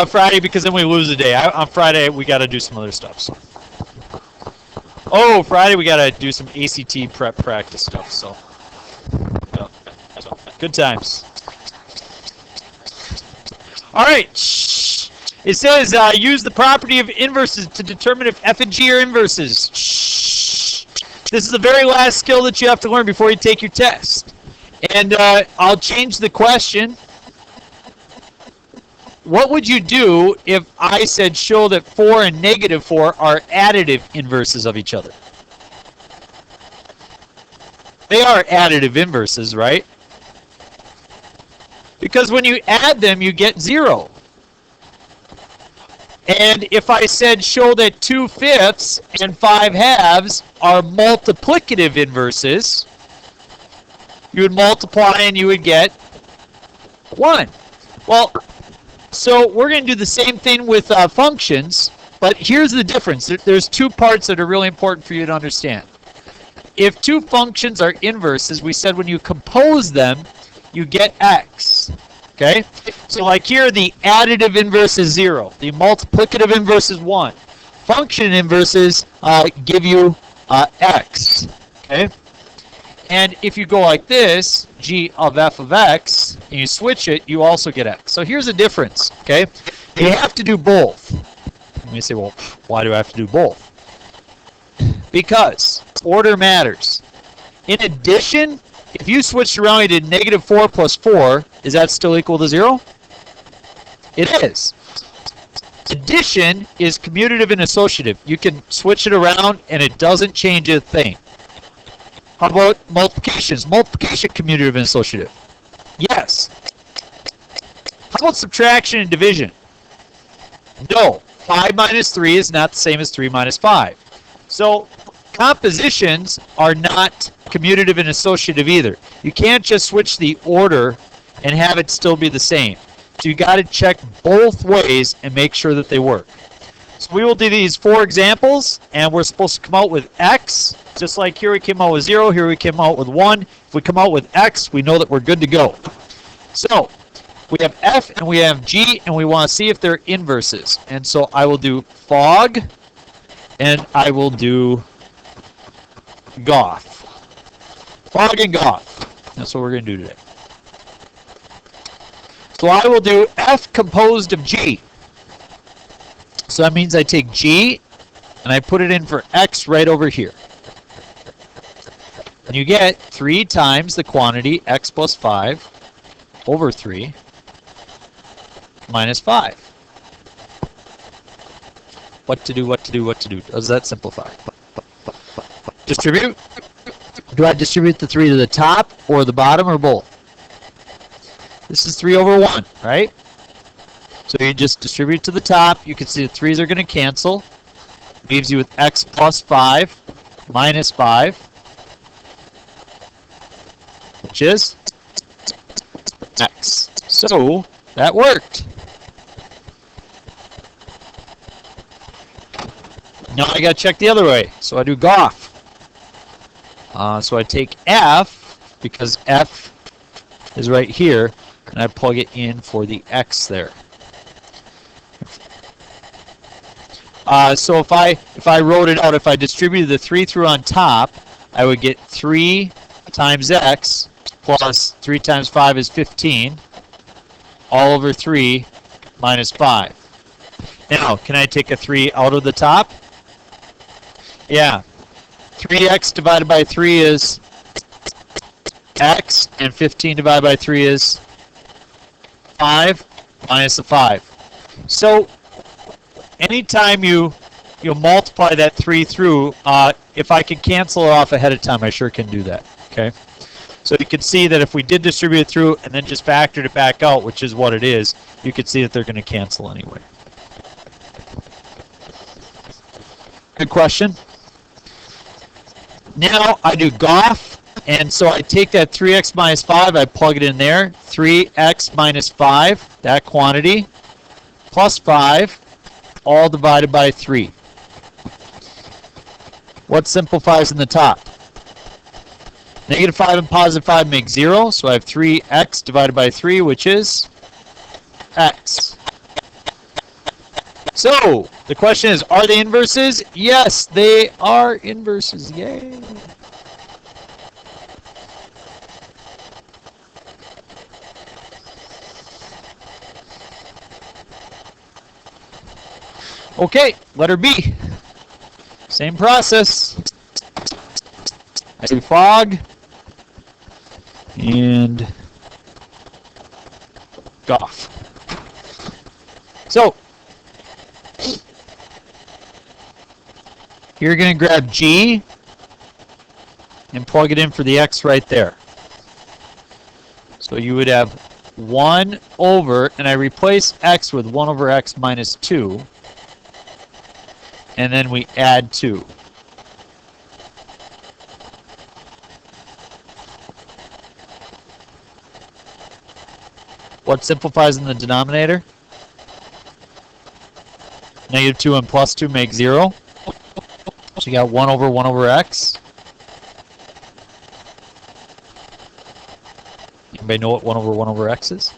Friday because then we lose a day. On Friday, we got to do some other stuff. So. Oh, Friday, we got to do some ACT prep practice stuff. So, good times. All right. It says use the property of inverses to determine if f and g are inverses. This is the very last skill that you have to learn before you take your test. And I'll change the question. What would you do if I said show that 4 and negative 4 are additive inverses of each other? They are additive inverses, right? Because when you add them, you get 0. And if I said show that 2/5 and 5/2 are multiplicative inverses, you would multiply and you would get 1. Well, so we're going to do the same thing with functions, but here's the difference. There's two parts that are really important for you to understand. If two functions are inverses, we said when you compose them, you get x. Okay? So like here, the additive inverse is 0. The multiplicative inverse is 1. Function inverses give you x. Okay? And if you go like this, g of f of x, and you switch it, you also get x. So here's the difference, okay? You have to do both. And you say, well, why do I have to do both? Because order matters. In addition, if you switched around and did negative 4 plus 4, is that still equal to 0? It is. Addition is commutative and associative. You can switch it around and it doesn't change a thing. How about multiplication? Is multiplication commutative and associative? Yes. How about subtraction and division? No. 5 minus 3 is not the same as 3 minus 5. So compositions are not commutative and associative either. You can't just switch the order and have it still be the same. So you got to check both ways and make sure that they work. So we will do these 4 examples, and we're supposed to come out with x. Just like here we came out with 0, here we came out with 1. If we come out with x, we know that we're good to go. So we have f and we have g, and we want to see if they're inverses. And so I will do fog, and I will do goth. Fog and goth. That's what we're going to do today. So I will do f composed of g. So that means I take g and I put it in for x right over here. And you get 3 times the quantity x plus 5 over 3 minus 5. What to do, what to do, what to do. Does that simplify? Distribute. Do I distribute the 3 to the top or the bottom or both? This is 3 over 1, right? So you just distribute to the top. You can see the 3's are going to cancel. Leaves you with x plus 5 minus 5, which is x. So that worked. Now I got to check the other way. So I do goth. So I take f, because f is right here, and I plug it in for the x there. So if I wrote it out, if I distributed the 3 through on top, I would get 3 times x plus 3 times 5 is 15, all over 3 minus 5. Now, can I take a 3 out of the top? Yeah. 3x divided by 3 is x, and 15 divided by 3 is 5 minus the 5. So anytime you multiply that 3 through, if I can cancel it off ahead of time, I sure can do that. Okay. So you can see that if we did distribute it through and then just factored it back out, which is what it is, you can see that they're going to cancel anyway. Good question. Now I do goth, and so I take that 3x minus 5, I plug it in there, 3x minus 5, that quantity, plus 5, all divided by 3. What simplifies in the top? Negative 5 and positive 5 make 0, so I have 3x divided by 3, which is x. So, the question is, are they inverses? Yes, they are inverses. Yay. Okay, letter B. Same process. I do fog and Goff. So, you're going to grab G and plug it in for the X right there. So you would have 1 over, and I replace X with 1 over X minus 2. And then we add 2. What simplifies in the denominator? Negative 2 and plus 2 make 0. So you got 1 over X. Anybody know what 1 over X is?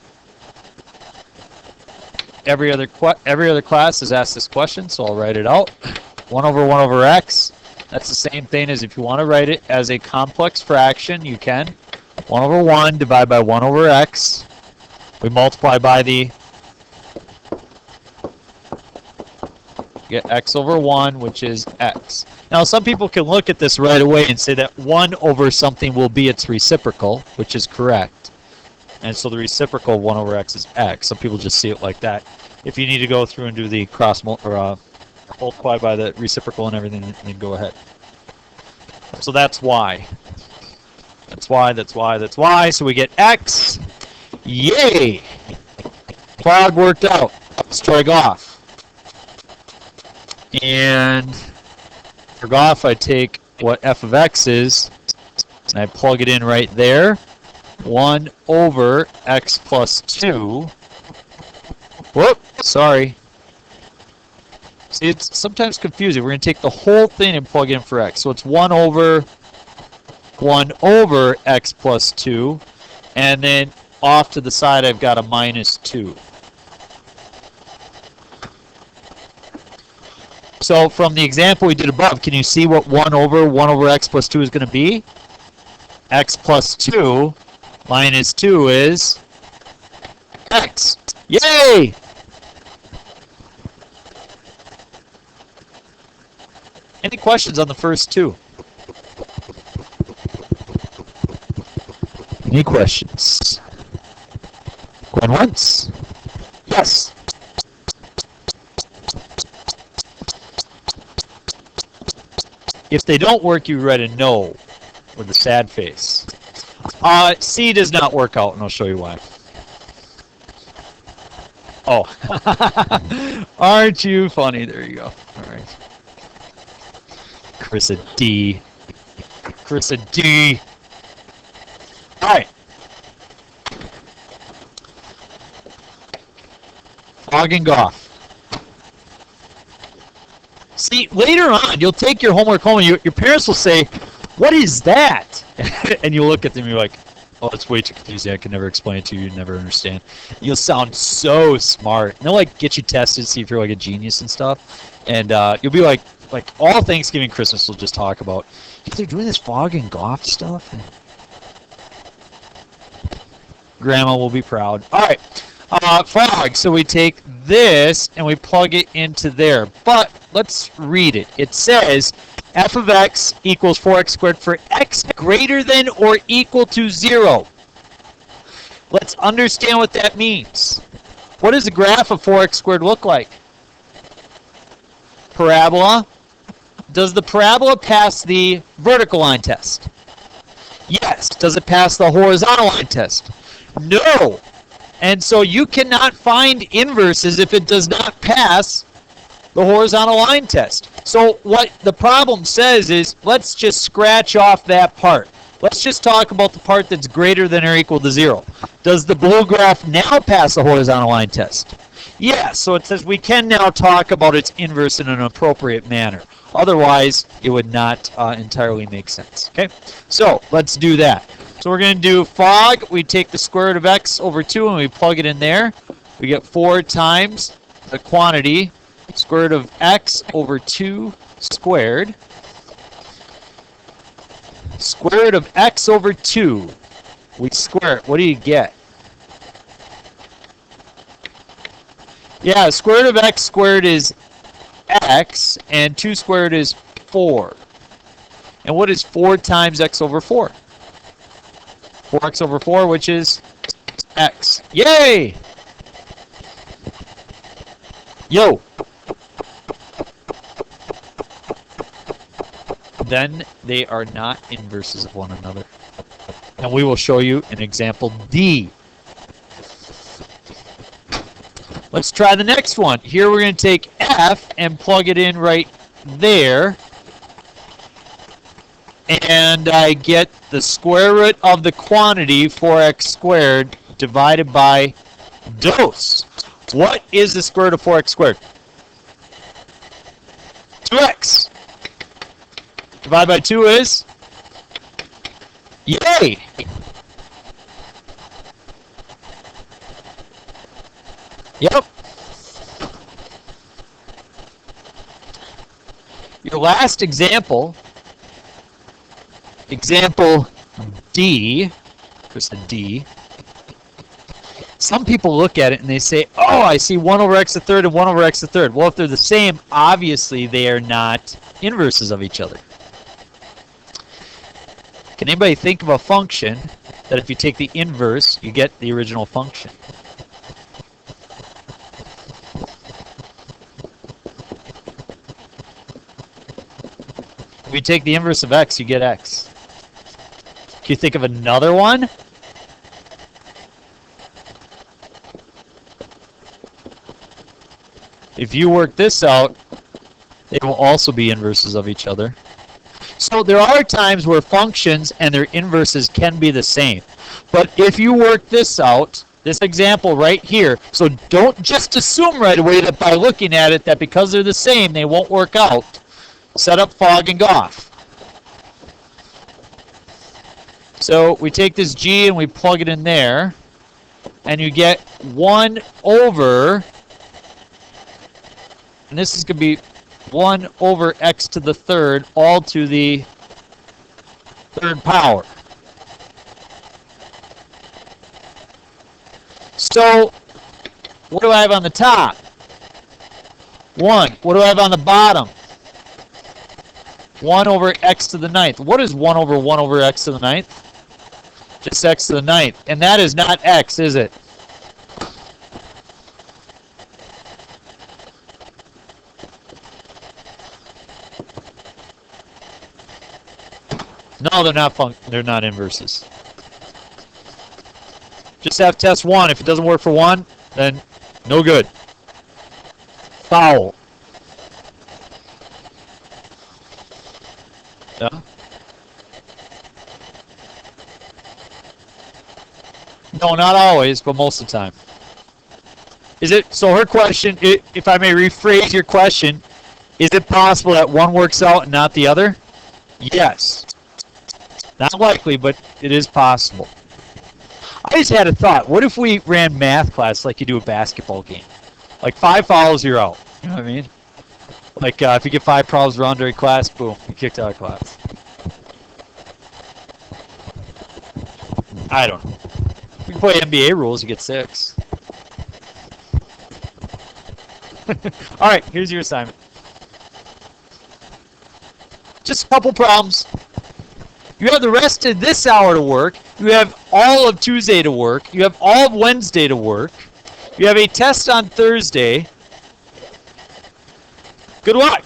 Every other class has asked this question, so I'll write it out. 1 over X. That's the same thing as if you want to write it as a complex fraction, you can. 1 over 1 divided by 1 over X. We multiply by the get X over 1, which is X. Now, some people can look at this right away and say that 1 over something will be its reciprocal, which is correct. And so the reciprocal of 1 over X is X. Some people just see it like that. If you need to go through and do the multiply by the reciprocal and everything, then go ahead. So that's why. That's why. So we get X. Yay! Fog worked out. Let's try Goff. And for Goff, I take what f of x is, and I plug it in right there. 1 over x plus 2. Whoop, sorry. See, it's sometimes confusing. We're going to take the whole thing and plug in for x. So it's 1 over x plus 2. And then off to the side, I've got a minus 2. So from the example we did above, can you see what 1 over x plus 2 is going to be? X plus 2 minus 2 is x. Yay! Any questions on the first two? Any questions? Going once? Yes. If they don't work, you write a no with a sad face. C does not work out, and I'll show you why. Oh, aren't you funny? There you go. All right. Chris a D. Chris a D. All right. Fog and Goff. See, later on, you'll take your homework home, and your parents will say, "What is that?" And you look at them, and you're like, "Oh, it's way too confusing. I can never explain it to you. You never understand." You'll sound so smart. And they'll like get you tested, see if you're like a genius and stuff. And you'll be like all Thanksgiving, Christmas will just talk about, they're doing this Fog and Goff stuff. Grandma will be proud. All right, Fog. So we take this and we plug it into there. But let's read it. It says f of x equals 4x squared for x greater than or equal to 0. Let's understand what that means. What does the graph of 4x squared look like? Parabola. Does the parabola pass the vertical line test? Yes. Does it pass the horizontal line test? No. And so you cannot find inverses if it does not pass the horizontal line test. So what the problem says is, let's just scratch off that part. Let's just talk about the part that's greater than or equal to 0. Does the blue graph now pass the horizontal line test? Yes, so it says we can now talk about its inverse in an appropriate manner. Otherwise, it would not entirely make sense. Okay, so let's do that. So we're going to do Fog. We take the square root of x over 2 and we plug it in there. We get 4 times the quantity Square root of x over 2 squared. Square root of x over 2. We square it. What do you get? Yeah, square root of x squared is x, and 2 squared is 4. And what is 4 times x over 4? 4x over 4, which is x. Yay! Yo! Then they are not inverses of one another. And we will show you an example D. Let's try the next one. Here we're going to take f and plug it in right there. And I get the square root of the quantity 4x squared divided by dose. What is the square root of 4x squared? 2x. Divided by 2 is? Yay! Yep. Your last example, example D, just a D. Some people look at it and they say, oh, I see 1 over x a third and 1 over x a third. Well, if they're the same, obviously they are not inverses of each other. Can anybody think of a function that if you take the inverse, you get the original function? If you take the inverse of x, you get x. Can you think of another one? If you work this out, they will also be inverses of each other. So there are times where functions and their inverses can be the same. But if you work this out, this example right here, so don't just assume right away that by looking at it that because they're the same, they won't work out. Set up fog and goff. So we take this g and we plug it in there, and you get 1 over, and this is going to be 1 over x to the third, all to the third power. So, what do I have on the top? 1. What do I have on the bottom? 1 over x to the ninth. What is 1 over x to the ninth? Just x to the ninth. And that is not x, is it? No, they're not inverses. Just have test 1. If it doesn't work for 1, then no good. Foul. Yeah? No, not always, but most of the time. Is it, so her question, if I may rephrase your question, is it possible that one works out and not the other? Yes. Not likely, but it is possible. I just had a thought. What if we ran math class like you do a basketball game? Like 5 fouls, you're out. You know what I mean? Like if you get 5 problems wrong during class, boom, you kicked out of class. I don't know. We can play NBA rules, you get 6. Alright, here's your assignment. Just a couple problems. You have the rest of this hour to work. You have all of Tuesday to work. You have all of Wednesday to work. You have a test on Thursday. Good luck.